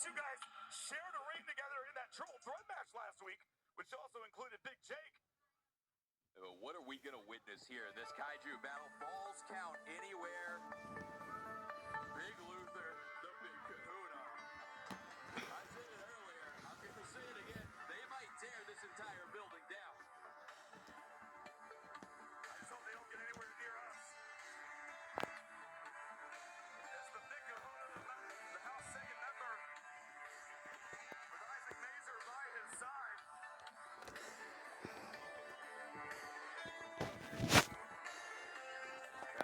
two guys shared a ring together in that triple threat match last week, which also included Big Jake. What are we going to witness here? This Kaiju battle, falls count anywhere. Big Luther, the Big Kahuna. I said it earlier, I'm going to say it again. They might tear this entire building down. I just hope they don't get anywhere near us. It's the Big Kahuna, the House second member, with Isaac Mazer by his side.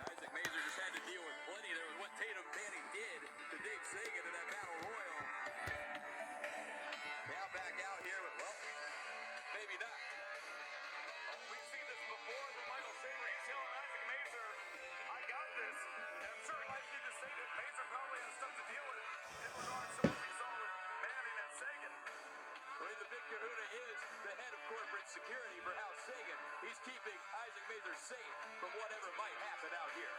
Isaac Mazer just had to deal with plenty. There was what Tatum Manning did to Dave Sagan in that battle royal. Now back out here with, well, maybe not. We've seen this before from Michael Shaffer. He's telling Isaac Mazer, I got this. And I'm sure he might need to say that Mazer probably has stuff to deal with in regards to what we saw with Manning and Sagan. Well, the Big Kahuna is the head of corporate security for House Sagan. He's keeping Isaac Mazer safe from whatever might happen out here.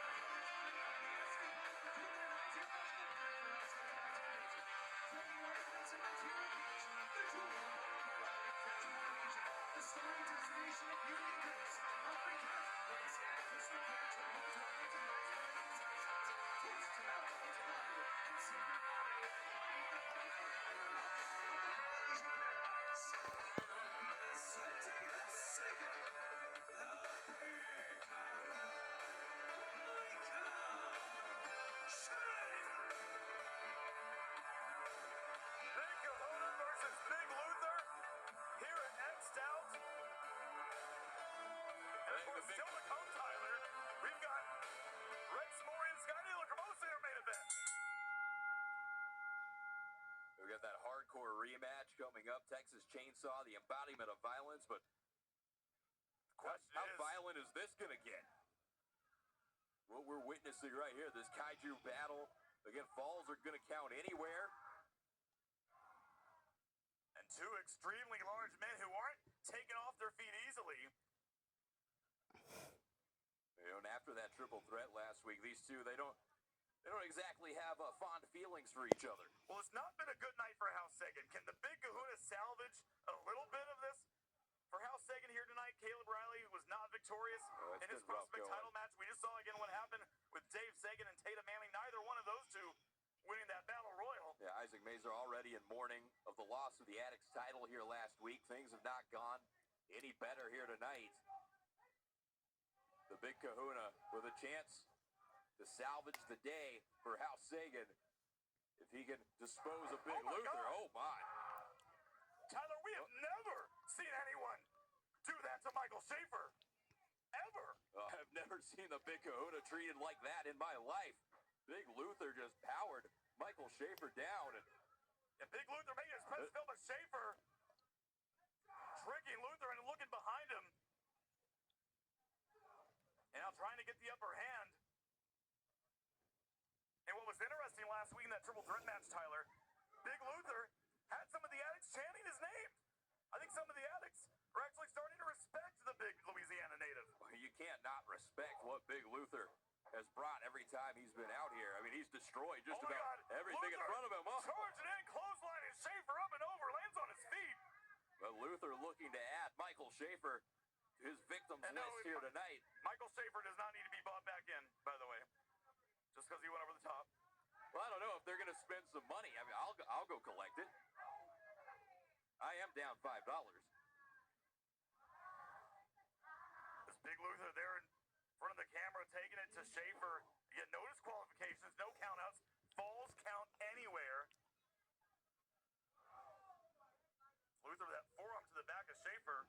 Big Kahuna versus Big Luther here at X'd Out. And of course, still to come, Tyler, we've got Rex Maury and Sky Dealer Camosa in our main event. We got that hardcore rematch coming up. Texas Chainsaw, the embodiment of violence, but how violent is this going to get? What we're witnessing right here, this Kaiju battle. Again, falls are going to count anywhere. And two extremely large men who aren't taken off their feet easily. And after that triple threat last week, these two, they don't exactly have fond feelings for each other. Well, it's not been a good night for House Sagan. Can the Big Kahuna salvage a little bit of this? For House Sagan here tonight, Caleb Riley was not victorious in his prospect title match. We just saw again what happened with Dave Sagan and Tatum Manning. Neither one of those two winning that battle royal. Yeah, Isaac Mazer already in mourning of the loss of the Addicts title here last week. Things have not gone any better here tonight. The Big Kahuna with a chance to salvage the day for House Sagan if he can dispose of Big Luther. God. Oh my. Tyler, we have never seen anyone do that to Michael Shaffer. Ever. I've never seen the Big Kahuna treated like that in my life. Big Luther just powered Michael Shaffer down. And Big Luther made his presence felt, but Shaffer tricking Luther and looking behind him. And now trying to get the upper hand. And what was interesting last week in that triple threat match, Tyler, Big Luther had some of the addicts chanting his name. I think some of the addicts are actually starting to respect the big Louisiana native. You can't not respect what Big Luther has brought every time he's been out here. I mean, he's destroyed just about everything in front of him. Charging in, clothesline, and Shaffer up and over, lands on his feet. But Luther looking to add Michael Shaffer to his victims list here tonight. Michael Shaffer does not need to be bought back in, by the way, just because he went over the top. Well, I don't know if they're going to spend some money. I mean, I'll go collect it. I am down $5. This Big Luther there in front of the camera taking it to Shaffer. Again, no disqualifications, no countouts. Falls count anywhere. Luther with that forearm to the back of Shaffer.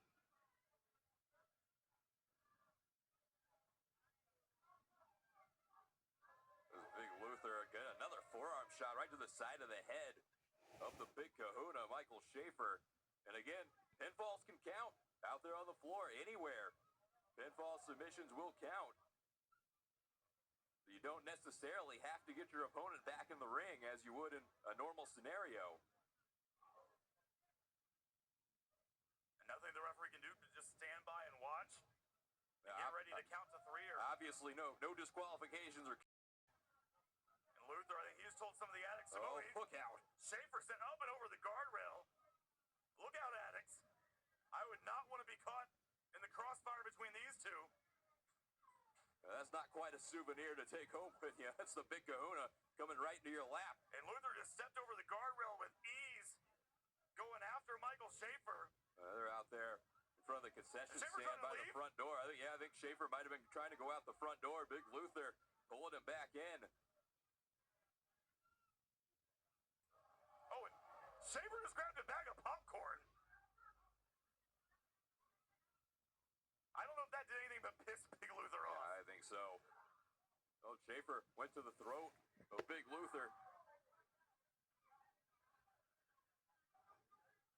This Big Luther again, another forearm shot right to the side of the head of the Big Kahuna, Michael Shaffer. And again, pinfalls can count out there on the floor, anywhere. Pinfall submissions will count. You don't necessarily have to get your opponent back in the ring as you would in a normal scenario. And nothing the referee can do but just stand by and watch. And get ready to count to three. Obviously, no disqualifications or. And Luther, I think he's told some of the addicts to look out. Shaffer sent up and over the guardrail. Look out, addicts. I would not want to be caught in the crossfire between these two. That's not quite a souvenir to take home with you. That's the Big Kahuna coming right into your lap. And Luther just stepped over the guardrail with ease, going after Michael Shaffer. They're out there in front of the concession stand by the front door. I think Shaffer might have been trying to go out the front door. Big Luther pulling him back in. Oh, and Shaffer just grabbed a bag of popcorn. I don't know if that did anything but piss Big Luther off. Yeah, I think so. Oh, Shaffer went to the throat of Big Luther.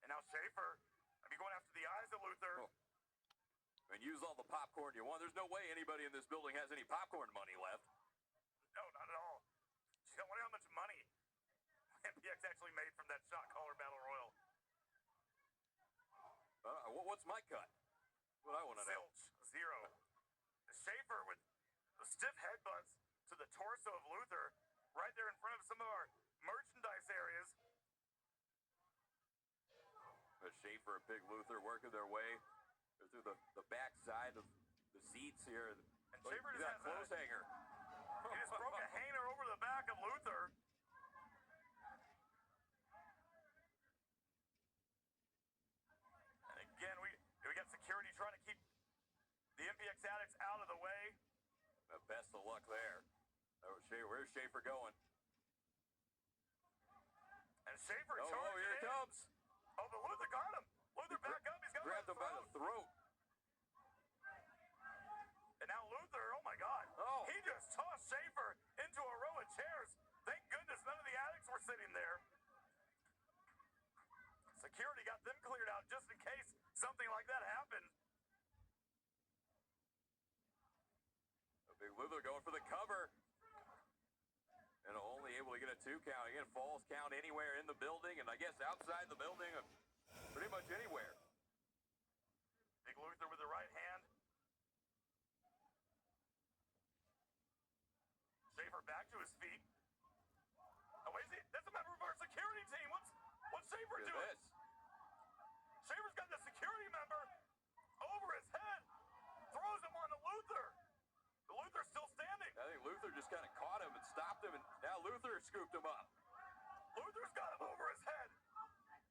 And now Shaffer, going after the eyes of Luther. Oh. And use all the popcorn you want. There's no way anybody in this building has any popcorn money left. No, not at all. I wonder how much money MPX actually made from that shot caller battle royal. What's my cut? What I want to know. Zilch, zero. Shaffer with the stiff headbutts to the torso of Luther right there in front of some of our merchandise areas. Shaffer and Big Luther working their way through the back side of the seats here. And Shaffer just has clothes hanger. He just broke a hanger over the back of Luther. And again, we got security trying to keep the MPX addicts out of the way. Best of luck there. Where's Shaffer going? And Shaffer here it comes. Oh, but Luther got him. Luther back up. He's got him grabbed him by the throat. And now Luther, oh my God. Oh. He just tossed Shaffer into a row of chairs. Thank goodness none of the addicts were sitting there. Security got them cleared out just in case something like that happened. Big Luther going for the cover. And only able to get a 2 count. Again, falls count anywhere in the building, and I guess outside the building, pretty much anywhere. Big Luther with the right hand. Shaffer back to his feet. Oh, wait, that's a member of our security team. What's Shaffer doing? This. Shaffer's got the security member over his head. Throws him on to Luther. The Luther's still standing. I think Luther just kind of caught him and stopped him, and now Luther scooped him up. Luther's got him over his head.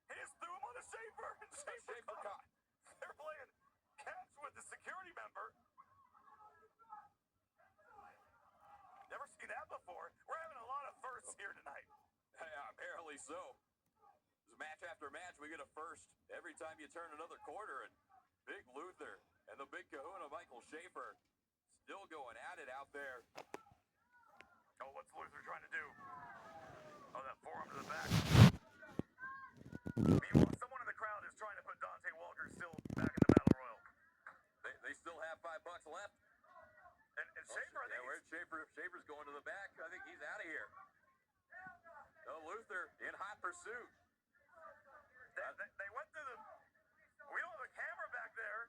He just threw him on to Shaffer, and Shaffer caught. They're playing catch with the security member. Never seen that before. We're having a lot of firsts here tonight. Yeah, apparently so. This match after match, we get a first every time you turn another quarter, and Big Luther and the Big Kahuna, Michael Shaffer, still going at it out there. Oh, what's Luther trying to do? Oh, that forearm to the back. Meanwhile, someone in the crowd is trying to put Dante Walker still back in the Battle Royal. They still have $5 left. And Shaffer, I think where's Shaffer? Shaffer's going to the back. I think he's out of here. No, Luther in hot pursuit. They went through the... We don't have a camera back there.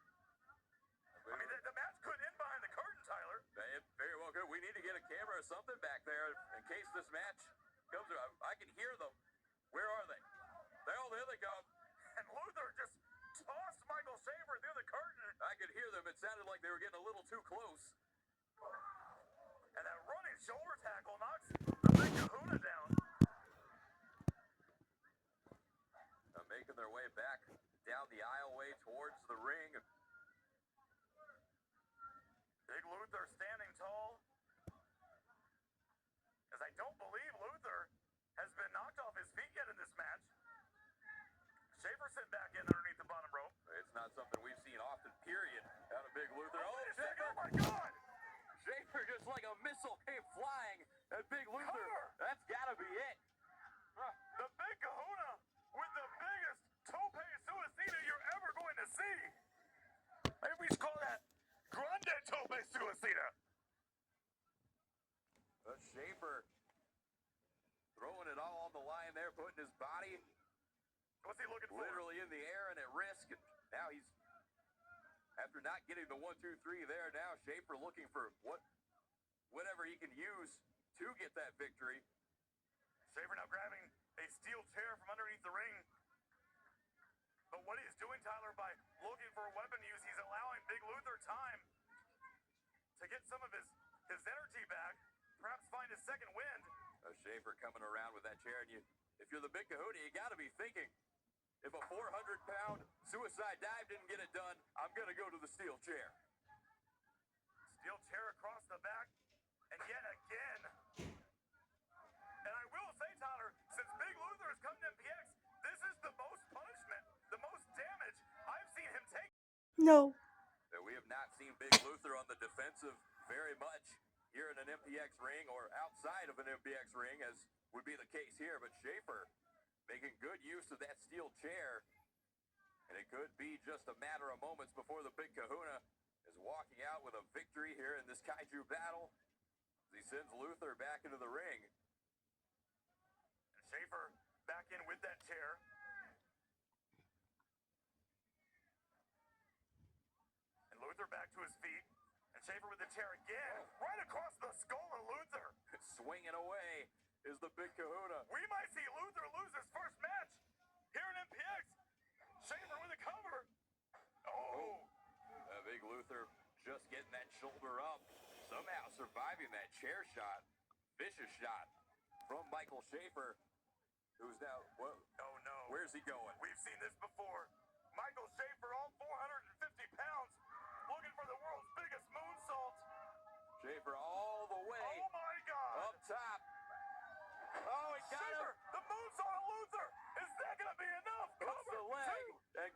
I mean, the match could end behind the curtain, Tyler. It very well could. We need to get a camera or something back there in case this match comes through. I can hear them. Where are they? There they go. And Luther just tossed Michael Shaffer through the curtain. I could hear them. It sounded like they were getting a little too close. And that running shoulder tackle knocks the Big Kahuna down. Making their way back down the aisleway towards the ring. Big Luther standing tall. As I don't believe Luther has been knocked off his feet yet in this match. Shaffer sent back in underneath the bottom rope. It's not something we've seen often, period, out of Big Luther. Oh, Shaffer! Oh my God! Shaffer just like a missile came flying at Big Luther. Cover. That's gotta be it. The Big Kahuna with the biggest tope suicida you're ever going to see. Maybe we should call that Grande Tope Suicida. Shaffer throwing it all on the line there, putting his body What's he looking for? literally in the air and at risk. And now he's, after not getting the 1, 2, 3 there, now Shaffer looking for whatever he can use to get that victory. Shaffer now grabbing a steel chair from underneath the ring. But what he's doing, Tyler, by looking for a weapon use, he's allowing Big Luther time to get some of his energy back, perhaps find his second wind. Shaffer coming around with that chair, and if you're the Big Kahuna, you got to be thinking, if a 400-pound suicide dive didn't get it done, I'm going to go to the steel chair. Steel chair across the back, and yet again. And I will say, Tyler, since Big Luther has come to MPX, this is the most punishment, the most damage I've seen him take. No. We have not seen Big Luther on the defensive very much here in an MPX ring or outside of an MPX ring, as would be the case here. But Shaffer making good use of that steel chair, and it could be just a matter of moments before the Big Kahuna is walking out with a victory here in this Kaiju battle as he sends Luther back into the ring. And Shaffer back in with that chair. Luther back to his feet, and Shaffer with the chair again, right across the skull of Luther. Swinging away is the Big Kahuna. We might see Luther lose his first match here in MPX. Shaffer with a cover. Big Luther just getting that shoulder up, somehow surviving that chair shot. Vicious shot from Michael Shaffer, who's now, whoa. Oh no. Where's he going? We've seen this before. Michael Shaffer, all 450 pounds, looking for the world's biggest moonsault. Shaffer all the way. Oh my God. Up top. Oh, he got Shaffer, him. the moonsault on Luther. Is that going to be enough? Hooks the leg. And